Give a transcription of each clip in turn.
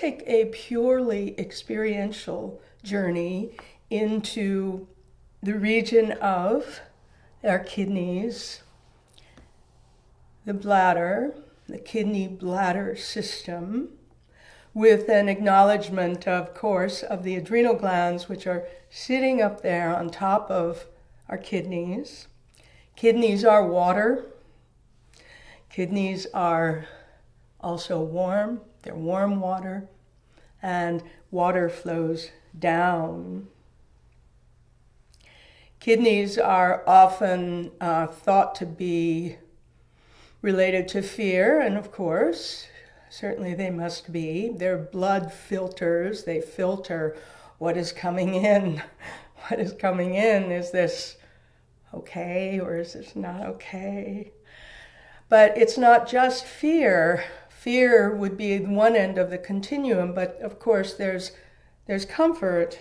take a purely experiential journey into the region of our kidneys, the bladder, the kidney bladder system, with an acknowledgement, of course, of the adrenal glands, which are sitting up there on top of our kidneys. Kidneys are water. Kidneys are also warm. They're warm water, and water flows down. Kidneys are often thought to be related to fear, and of course, certainly they must be. They're blood filters. They filter what is coming in. What is coming in? Is this okay, or is this not okay? But it's not just fear. Fear would be one end of the continuum, but of course there's comfort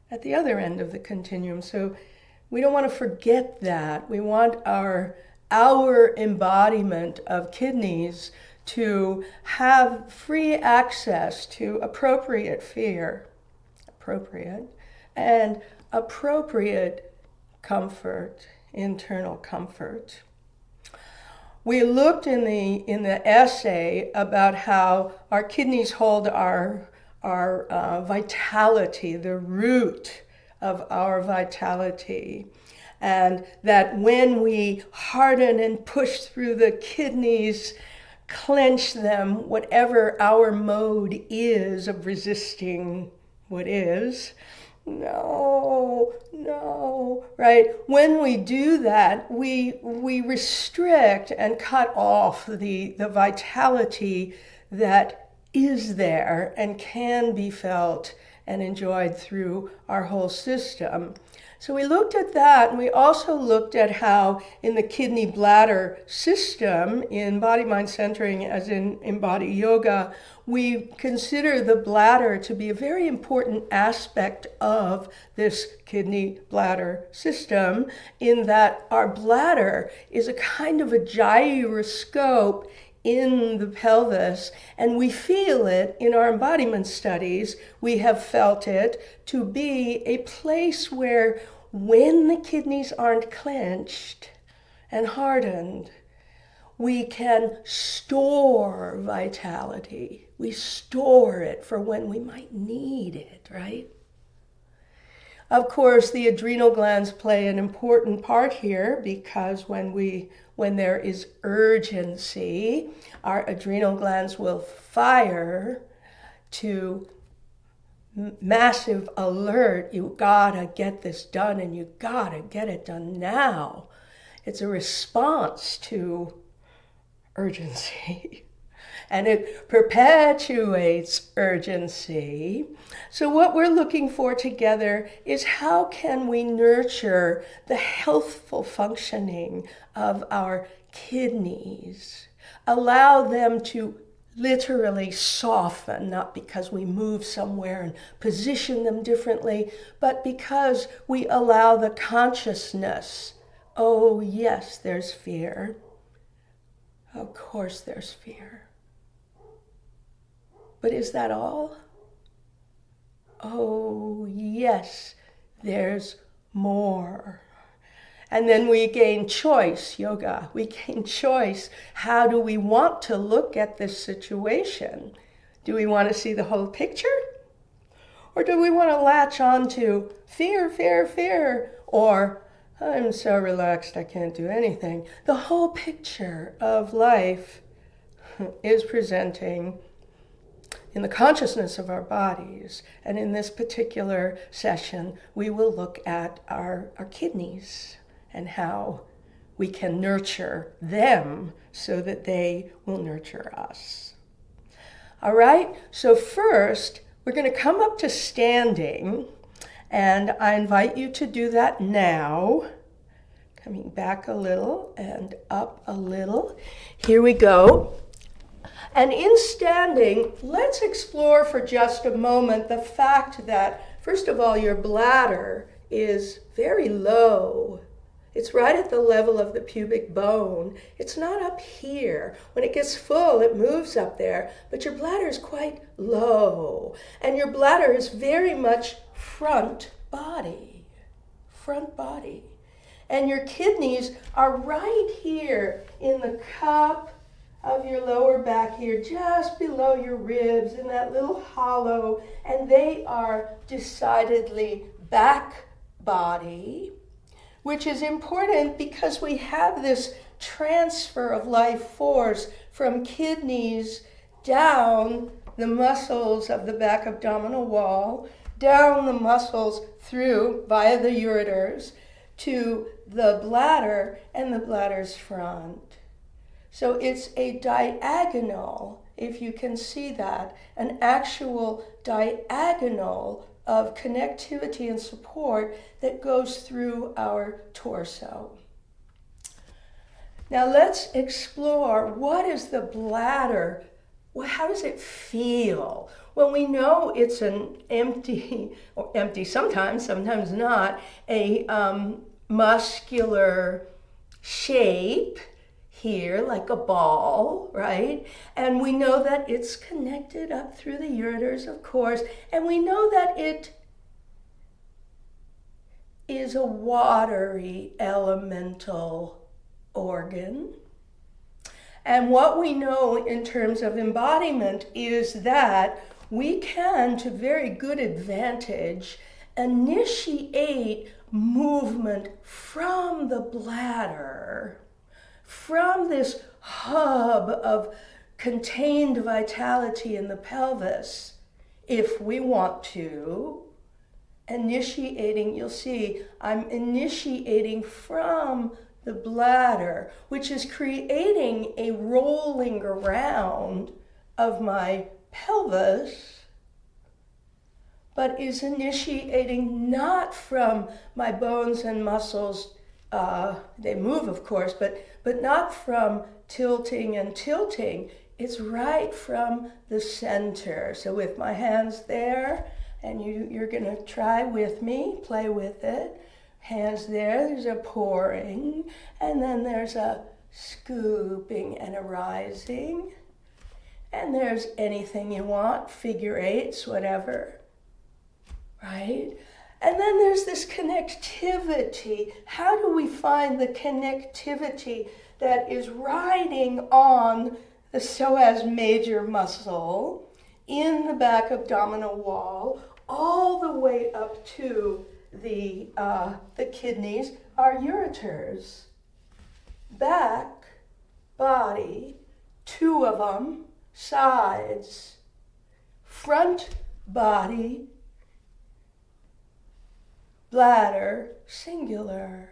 at the other end of the continuum. So we don't want to forget that. We want our embodiment of kidneys to have free access to appropriate fear, and appropriate comfort, internal comfort. We looked in the essay about how our kidneys hold our vitality, the root of our vitality. And that when we harden and push through the kidneys, clench them, whatever our mode is of resisting what is, no, right? When we do that, we restrict and cut off the vitality that is there and can be felt and enjoyed through our whole system. So we looked at that, and we also looked at how in the kidney bladder system, in body-mind centering as in body yoga, we consider the bladder to be a very important aspect of this kidney bladder system, in that our bladder is a kind of a gyroscope in the pelvis, and we feel it in our embodiment studies. We have felt it to be a place where when the kidneys aren't clenched and hardened, we can store vitality. We store it for when we might need it, right? Of course, the adrenal glands play an important part here, because when there is urgency, our adrenal glands will fire to massive alert. You gotta get this done, and you gotta get it done now. It's a response to urgency. And it perpetuates urgency. So what we're looking for together is, how can we nurture the healthful functioning of our kidneys? Allow them to literally soften, not because we move somewhere and position them differently, but because we allow the consciousness. Oh yes, there's fear. Of course there's fear. But is that all? Oh yes, there's more. And then we gain choice, yoga. We gain choice. How do we want to look at this situation? Do we want to see the whole picture? Or do we want to latch on to fear, fear, fear? Or I'm so relaxed I can't do anything. The whole picture of life is presenting in the consciousness of our bodies. And in this particular session, we will look at our kidneys and how we can nurture them so that they will nurture us. All right, so first, we're going to come up to standing, and I invite you to do that now. Coming back a little and up a little. Here we go. And in standing, let's explore for just a moment the fact that, first of all, your bladder is very low. It's right at the level of the pubic bone. It's not up here. When it gets full, it moves up there, but your bladder is quite low. And your bladder is very much front body. Front body. And your kidneys are right here in the cup of your lower back here, just below your ribs in that little hollow, and they are decidedly back body, which is important because we have this transfer of life force from kidneys down the muscles of the back abdominal wall, down the muscles through via the ureters to the bladder and the bladder's front. So it's a diagonal, if you can see that, an actual diagonal of connectivity and support that goes through our torso. Now let's explore, what is the bladder? Well, how does it feel? Well, we know it's an empty sometimes, sometimes not, a muscular shape here, like a ball, right? And we know that it's connected up through the ureters, of course, and we know that it is a watery elemental organ. And what we know in terms of embodiment is that we can, to very good advantage, initiate movement from the bladder, from this hub of contained vitality in the pelvis, if we want to, initiating, you'll see, I'm initiating from the bladder, which is creating a rolling around of my pelvis, but is initiating not from my bones and muscles. They move, of course, but not from tilting and tilting. It's right from the center. So with my hands there, and you're going to try with me, play with it. Hands there, there's a pouring, and then there's a scooping and a rising. And there's anything you want, figure eights, whatever, right? And then there's this connectivity. How do we find the connectivity that is riding on the psoas major muscle in the back abdominal wall, all the way up to the kidneys, our ureters? Back, body, two of them, sides, front body, bladder, singular.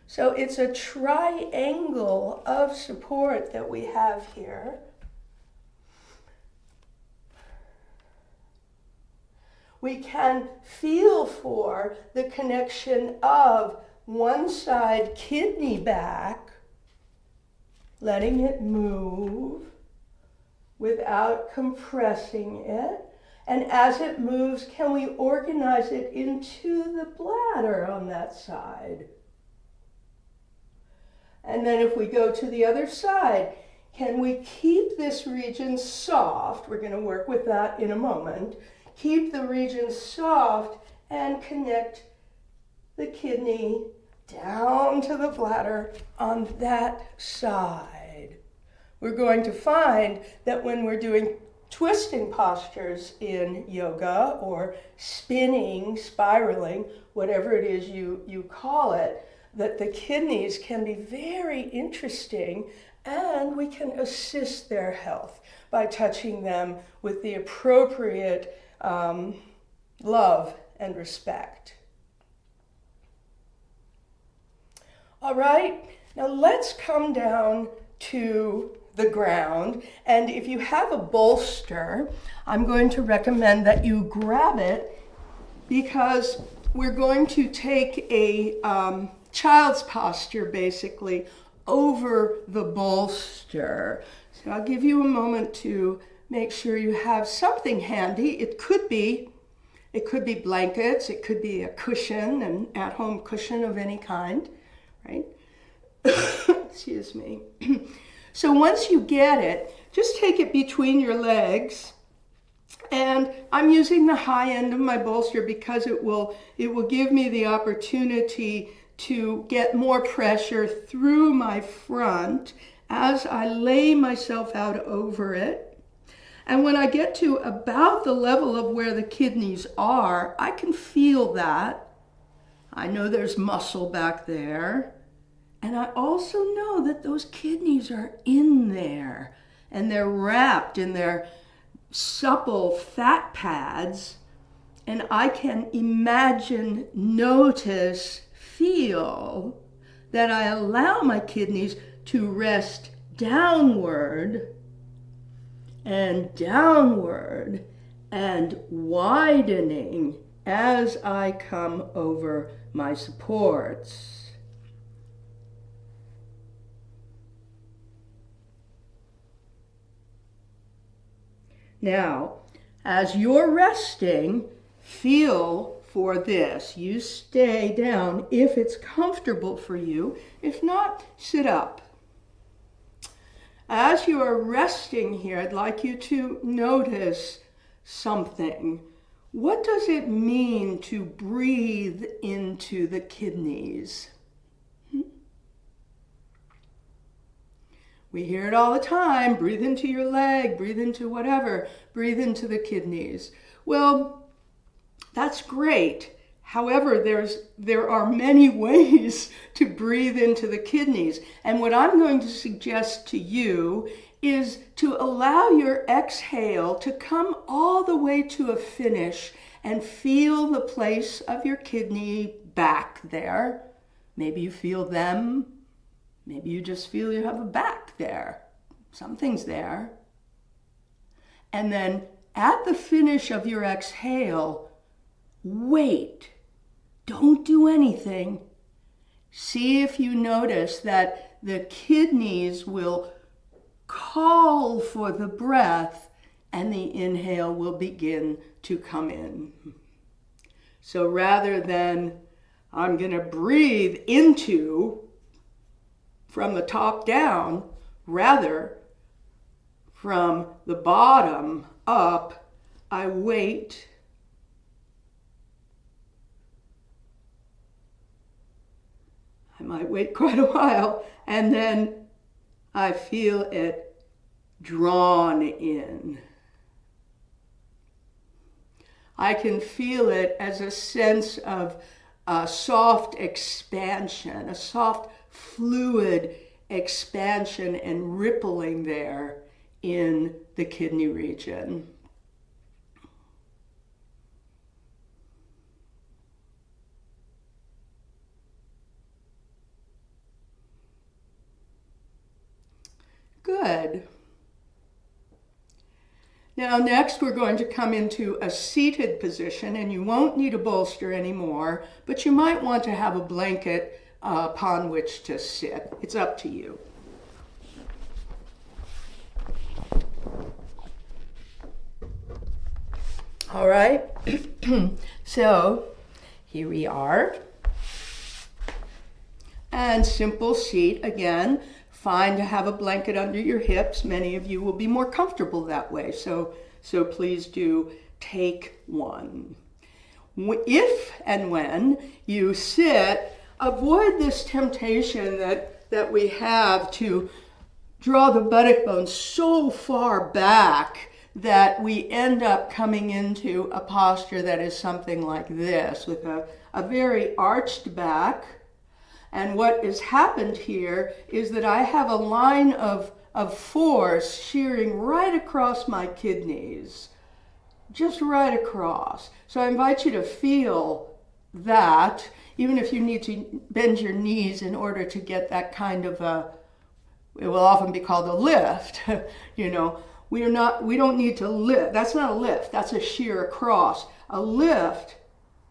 So it's a triangle of support that we have here. We can feel for the connection of one side kidney back, letting it move without compressing it. And as it moves, can we organize it into the bladder on that side? And then if we go to the other side, can we keep this region soft? We're going to work with that in a moment. Keep the region soft and connect the kidney down to the bladder on that side. We're going to find that when we're doing twisting postures in yoga, or spinning, spiraling, whatever it is you call it, that the kidneys can be very interesting, and we can assist their health by touching them with the appropriate love and respect. All right, now let's come down to the ground, and if you have a bolster, I'm going to recommend that you grab it, because we're going to take a child's posture basically over the bolster. So I'll give you a moment to make sure you have something handy. It could be blankets, it could be a cushion, an at-home cushion of any kind, right? Excuse me. So once you get it, just take it between your legs. And I'm using the high end of my bolster because it will give me the opportunity to get more pressure through my front as I lay myself out over it. And when I get to about the level of where the kidneys are, I can feel that. I know there's muscle back there. And I also know that those kidneys are in there and they're wrapped in their supple fat pads. And I can imagine, notice, feel that I allow my kidneys to rest downward and downward and widening as I come over my supports. Now, as you're resting, feel for this. You stay down if it's comfortable for you. If not, sit up. As you are resting here, I'd like you to notice something. What does it mean to breathe into the kidneys? We hear it all the time. Breathe into your leg, breathe into whatever, breathe into the kidneys. Well, that's great. However, there are many ways to breathe into the kidneys. And what I'm going to suggest to you is to allow your exhale to come all the way to a finish and feel the place of your kidney back there. Maybe you feel them. Maybe you just feel you have a back there. Something's there. And then at the finish of your exhale, wait. Don't do anything. See if you notice that the kidneys will call for the breath and the inhale will begin to come in. So rather than I'm going to breathe into from the top down, rather from the bottom up, I wait. I might wait quite a while, and then I feel it drawn in. I can feel it as a sense of a soft expansion, a soft fluid expansion and rippling there in the kidney region. Good. Now next we're going to come into a seated position, and you won't need a bolster anymore, but you might want to have a blanket upon which to sit. It's up to you. All right, so here we are. And simple seat again. Fine to have a blanket under your hips. Many of you will be more comfortable that way, so please do take one. If and when you sit, avoid this temptation that we have to draw the buttock bone so far back that we end up coming into a posture that is something like this, with a very arched back. And what has happened here is that I have a line of force shearing right across my kidneys, just right across. So I invite you to feel that, even if you need to bend your knees in order to get that kind of it will often be called a lift. You know, we don't need to lift. That's not a lift, that's a shear across. A lift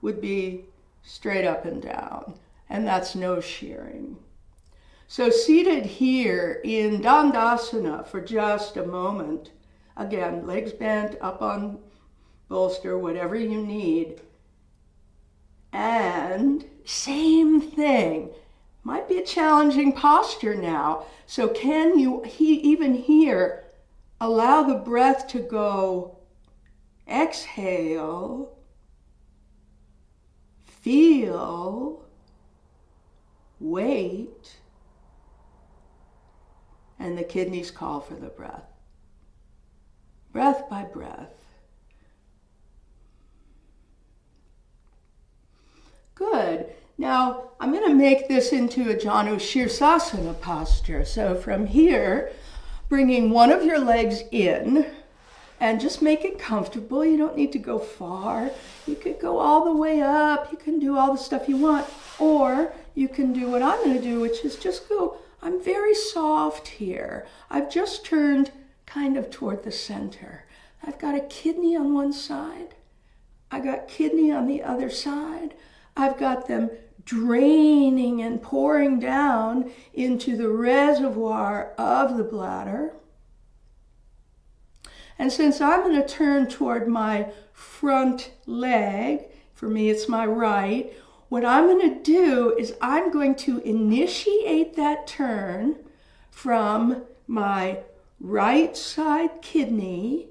would be straight up and down. And that's no shearing. So seated here in Dandasana for just a moment, again, legs bent, up on bolster, whatever you need. And same thing, Might be a challenging posture now. So can you even here allow the breath to go? Exhale, feel, wait, and the kidneys call for the breath. Breath by breath. Good. Now, I'm going to make this into a Janu Shirsasana posture. So from here, bringing one of your legs in, and just make it comfortable. You don't need to go far. You could go all the way up. You can do all the stuff you want. Or you can do what I'm going to do, which is just go, I'm very soft here. I've just turned kind of toward the center. I've got a kidney on one side. I got kidney on the other side. I've got them draining and pouring down into the reservoir of the bladder. And since I'm going to turn toward my front leg, for me it's my right, what I'm going to do is I'm going to initiate that turn from my right side kidney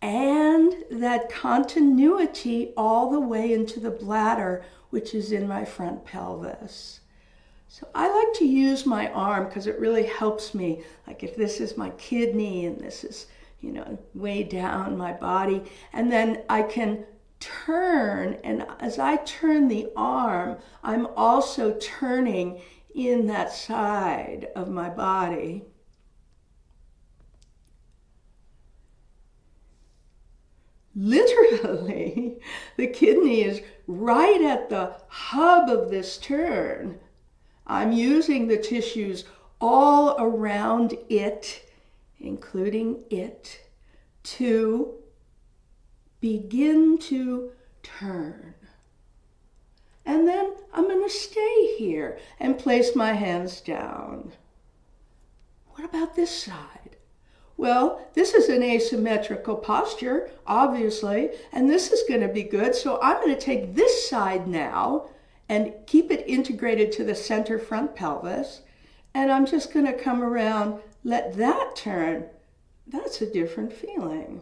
and that continuity all the way into the bladder, which is in my front pelvis. So I like to use my arm because it really helps me. Like if this is my kidney and this is, way down my body, and then I can turn, and as I turn the arm, I'm also turning in that side of my body. Literally, the kidney is right at the hub of this turn. I'm using the tissues all around it, including it, to begin to turn. And then I'm going to stay here and place my hands down. What about this side? Well, this is an asymmetrical posture, obviously, and this is going to be good. So I'm going to take this side now and keep it integrated to the center front pelvis. And I'm just going to come around, let that turn. That's a different feeling.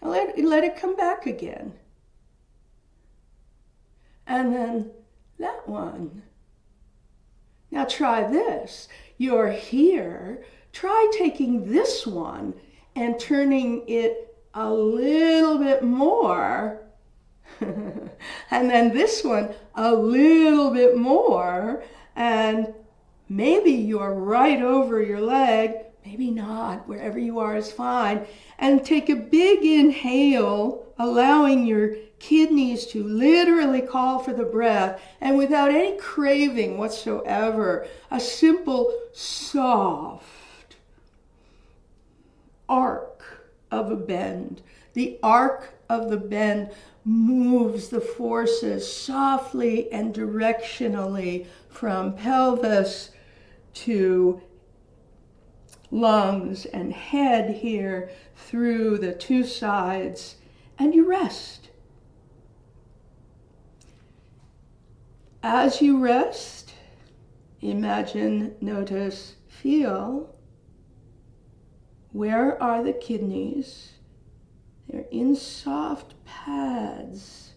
Now let it come back again. And then that one. Now try this. You're here. Try taking this one and turning it a little bit more. And then this one a little bit more. And maybe you're right over your leg. Maybe not. Wherever you are is fine. And take a big inhale, allowing your kidneys to literally call for the breath, and without any craving whatsoever, a simple, soft arc of a bend. The arc of the bend moves the forces softly and directionally from pelvis to lungs and head here through the two sides, and you rest. As you rest, imagine, notice, feel, where are the kidneys? They're in soft pads,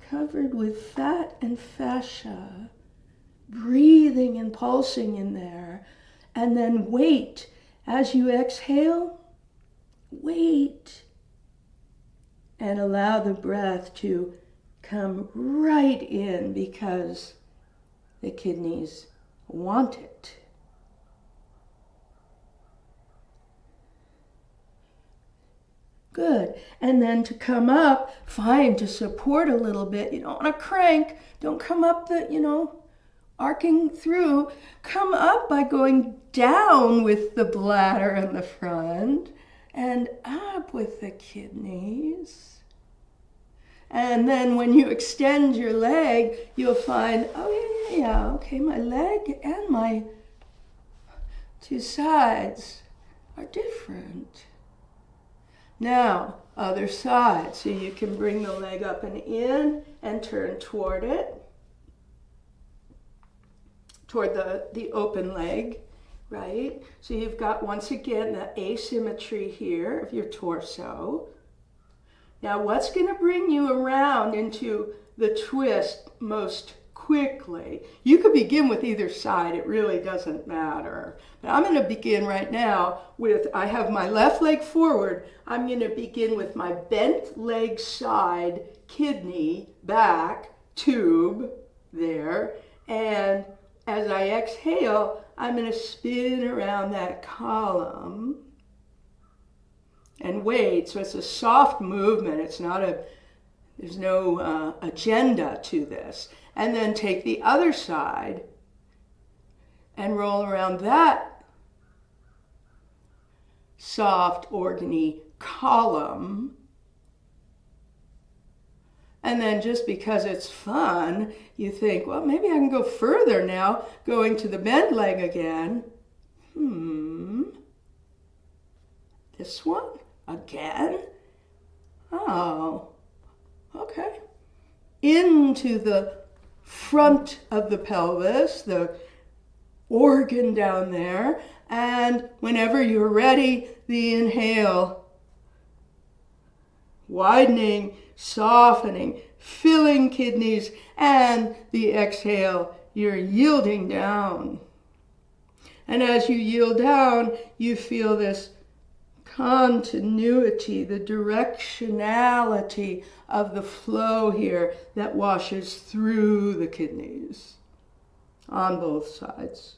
covered with fat and fascia, breathing and pulsing in there. And then wait. As you exhale, wait. And allow the breath to come right in because the kidneys want it. Good. And then to come up, fine, to support a little bit. You don't want to crank. Don't come up arcing through. Come up by going down with the bladder in the front and up with the kidneys. And then when you extend your leg, you'll find, oh yeah, okay, my leg and my two sides are different. Now, other side. So you can bring the leg up and in and turn toward it. toward the open leg, right? So you've got, once again, the asymmetry here of your torso. Now, what's going to bring you around into the twist most quickly? You could begin with either side. It really doesn't matter. But I'm going to begin right now with, I have my left leg forward. I'm going to begin with my bent leg side, kidney, back, tube, there. And as I exhale, I'm going to spin around that column and wait. So it's a soft movement. It's not there's no agenda to this. And then take the other side and roll around that soft, organy column. And then just because it's fun, you think, well, maybe I can go further now, going to the bent leg again. This one? Again? Oh, okay. Into the front of the pelvis, the organ down there, and whenever you're ready, the inhale, widening, softening, filling kidneys, and the exhale, you're yielding down. And as you yield down, you feel this continuity, the directionality of the flow here that washes through the kidneys on both sides.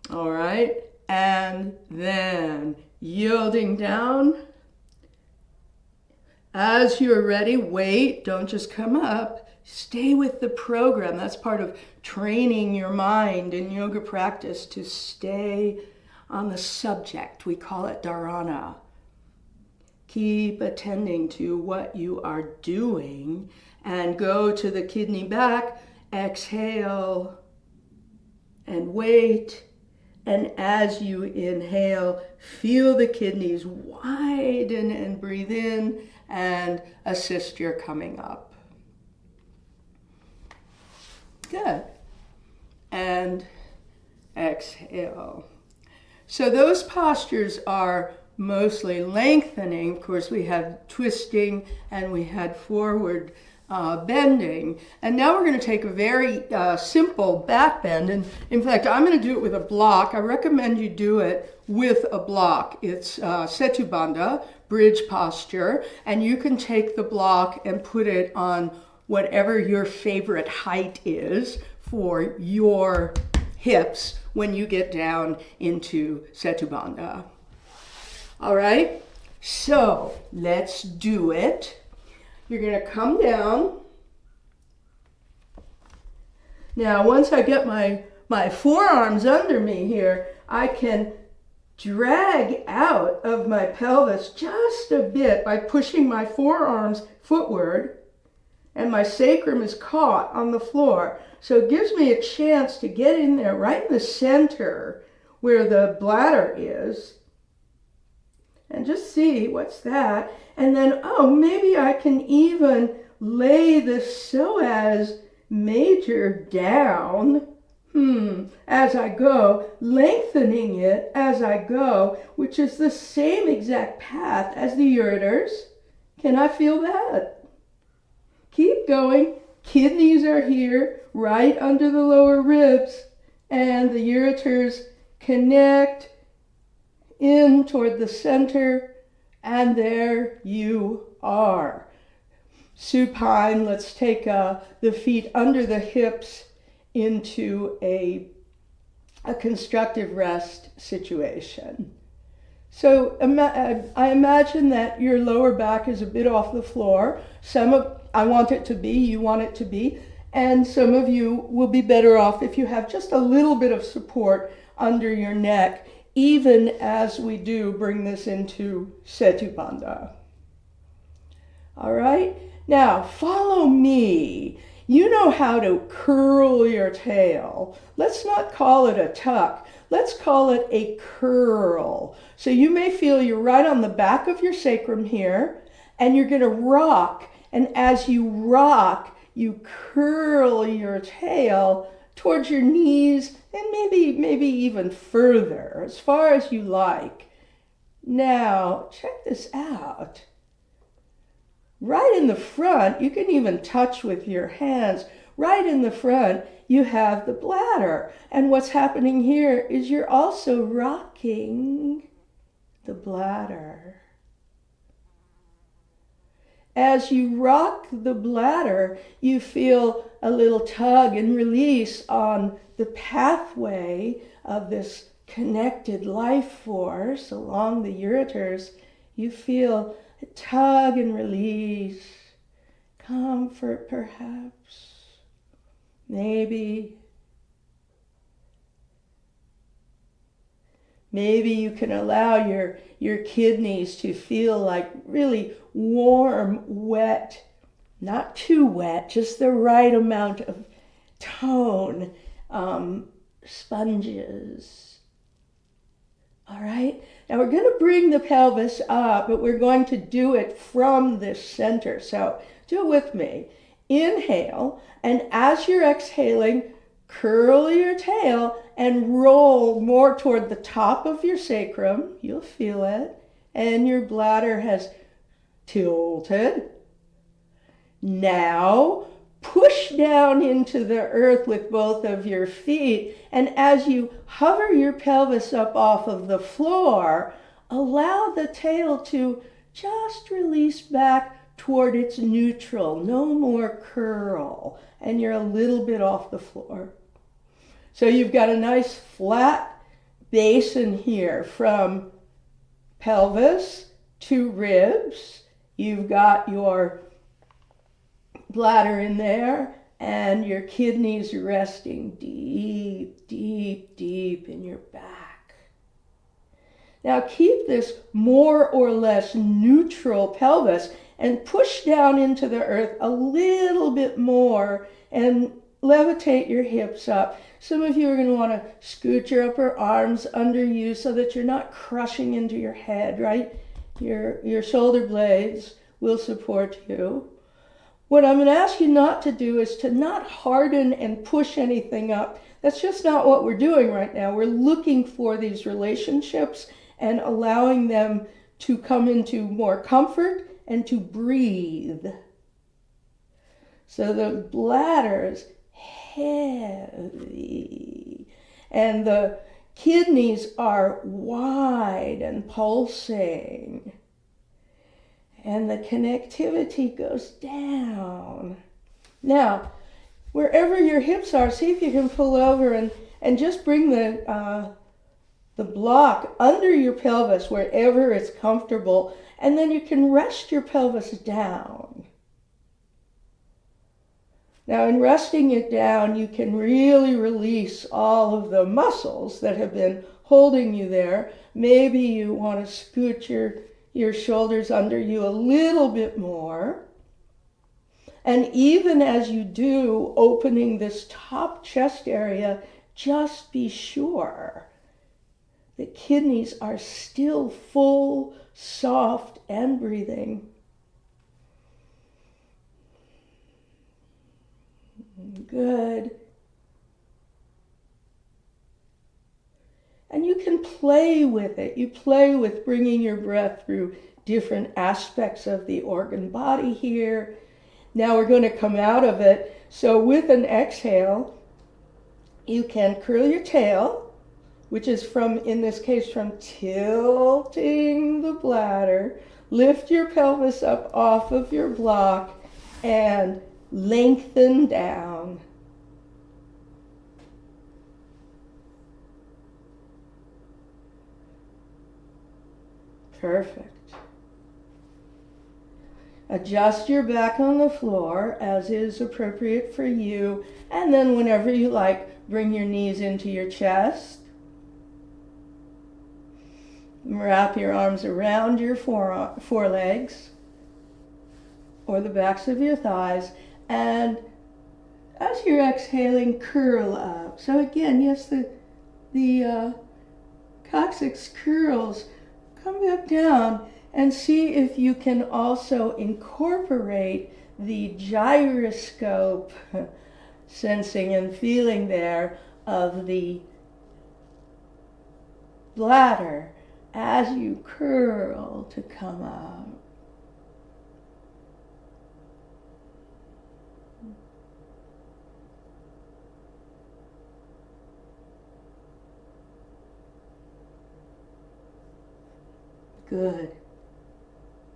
All right, and then yielding down. As you're ready, wait, don't just come up. Stay with the program. That's part of training your mind in yoga practice, to stay on the subject. We call it dharana. Keep attending to what you are doing and go to the kidney back. Exhale and wait. And as you inhale, feel the kidneys widen and breathe in and assist your coming up. Good. And exhale. So those postures are mostly lengthening. Of course, we had twisting and we had forward bending. And now we're going to take a very simple back bend. And in fact, I'm going to do it with a block. I recommend you do it with a block. It's Setu Bandha, bridge posture. And you can take the block and put it on whatever your favorite height is for your hips when you get down into Setu Bandha. All right, so let's do it. You're going to come down. Now, once I get my forearms under me here, I can drag out of my pelvis just a bit by pushing my forearms footward, and my sacrum is caught on the floor. So it gives me a chance to get in there right in the center where the bladder is. And just see, what's that? And then, oh, maybe I can even lay the psoas major down as I go, lengthening it as I go, which is the same exact path as the ureters. Can I feel that? Keep going. Kidneys are here, right under the lower ribs, and the ureters connect in toward the center, and there you are. Supine, let's take the feet under the hips into a constructive rest situation. So I imagine that your lower back is a bit off the floor. I want it to be, you want it to be, and some of you will be better off if you have just a little bit of support under your neck, even as we do bring this into Setu Bandha. All right, now follow me. You know how to curl your tail. Let's not call it a tuck. Let's call it a curl. So you may feel you're right on the back of your sacrum here, and you're going to rock. And as you rock, you curl your tail towards your knees and maybe even further, as far as you like. Now, check this out. Right in the front, you can even touch with your hands. Right in the front, you have the bladder. And what's happening here is you're also rocking the bladder. As you rock the bladder, you feel a little tug and release on the pathway of this connected life force along the ureters. You feel a tug and release, comfort perhaps, maybe you can allow your kidneys to feel like really warm, wet, not too wet, just the right amount of tone, sponges. All right, now we're going to bring the pelvis up, but we're going to do it from the center. So do it with me. Inhale, and as you're exhaling, curl your tail and roll more toward the top of your sacrum. You'll feel it. And your bladder has tilted. Now, push down into the earth with both of your feet. And as you hover your pelvis up off of the floor, allow the tail to just release back toward its neutral. No more curl. And you're a little bit off the floor. So you've got a nice flat basin here from pelvis to ribs. You've got your bladder in there and your kidneys resting deep, deep, deep in your back. Now keep this more or less neutral pelvis and push down into the earth a little bit more and levitate your hips up. Some of you are going to want to scoot your upper arms under you so that you're not crushing into your head, right? Your shoulder blades will support you. What I'm going to ask you not to do is to not harden and push anything up. That's just not what we're doing right now. We're looking for these relationships and allowing them to come into more comfort and to breathe. So the bladder's heavy and the kidneys are wide and pulsing. And the connectivity goes down. Now, wherever your hips are, see if you can pull over and just bring the block under your pelvis wherever it's comfortable, and then you can rest your pelvis down. Now, in resting it down, you can really release all of the muscles that have been holding you there. Maybe you want to scoot your shoulders under you a little bit more. And even as you do, opening this top chest area, just be sure the kidneys are still full, soft, and breathing. Good. And you can play with it. You play with bringing your breath through different aspects of the organ body here. Now we're going to come out of it. So with an exhale, you can curl your tail, which is from, in this case, from tilting the bladder. Lift your pelvis up off of your block and lengthen down. Perfect. Adjust your back on the floor as is appropriate for you, and then whenever you like, bring your knees into your chest. Wrap your arms around your forelegs or the backs of your thighs and As you're exhaling, curl up. So again, yes, the coccyx curls. Come back down and see if you can also incorporate the gyroscope sensing and feeling there of the bladder as you curl to come out. Good.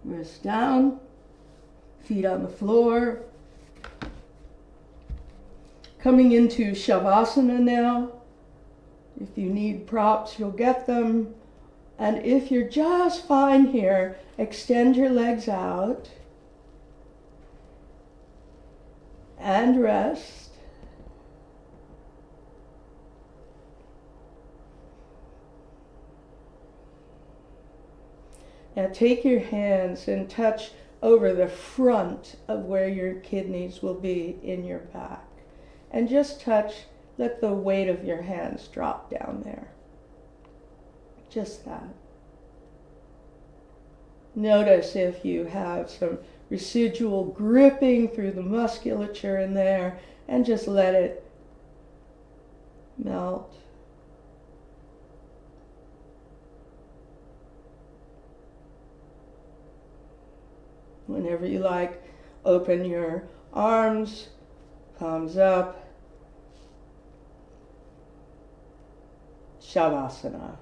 Wrist down, feet on the floor. Coming into Shavasana now. If you need props, you'll get them. And if you're just fine here, extend your legs out and rest. Now take your hands and touch over the front of where your kidneys will be in your back. And just touch, let the weight of your hands drop down there. Just that. Notice if you have some residual gripping through the musculature in there, and just let it melt. Whenever you like, open your arms, palms up. Shavasana.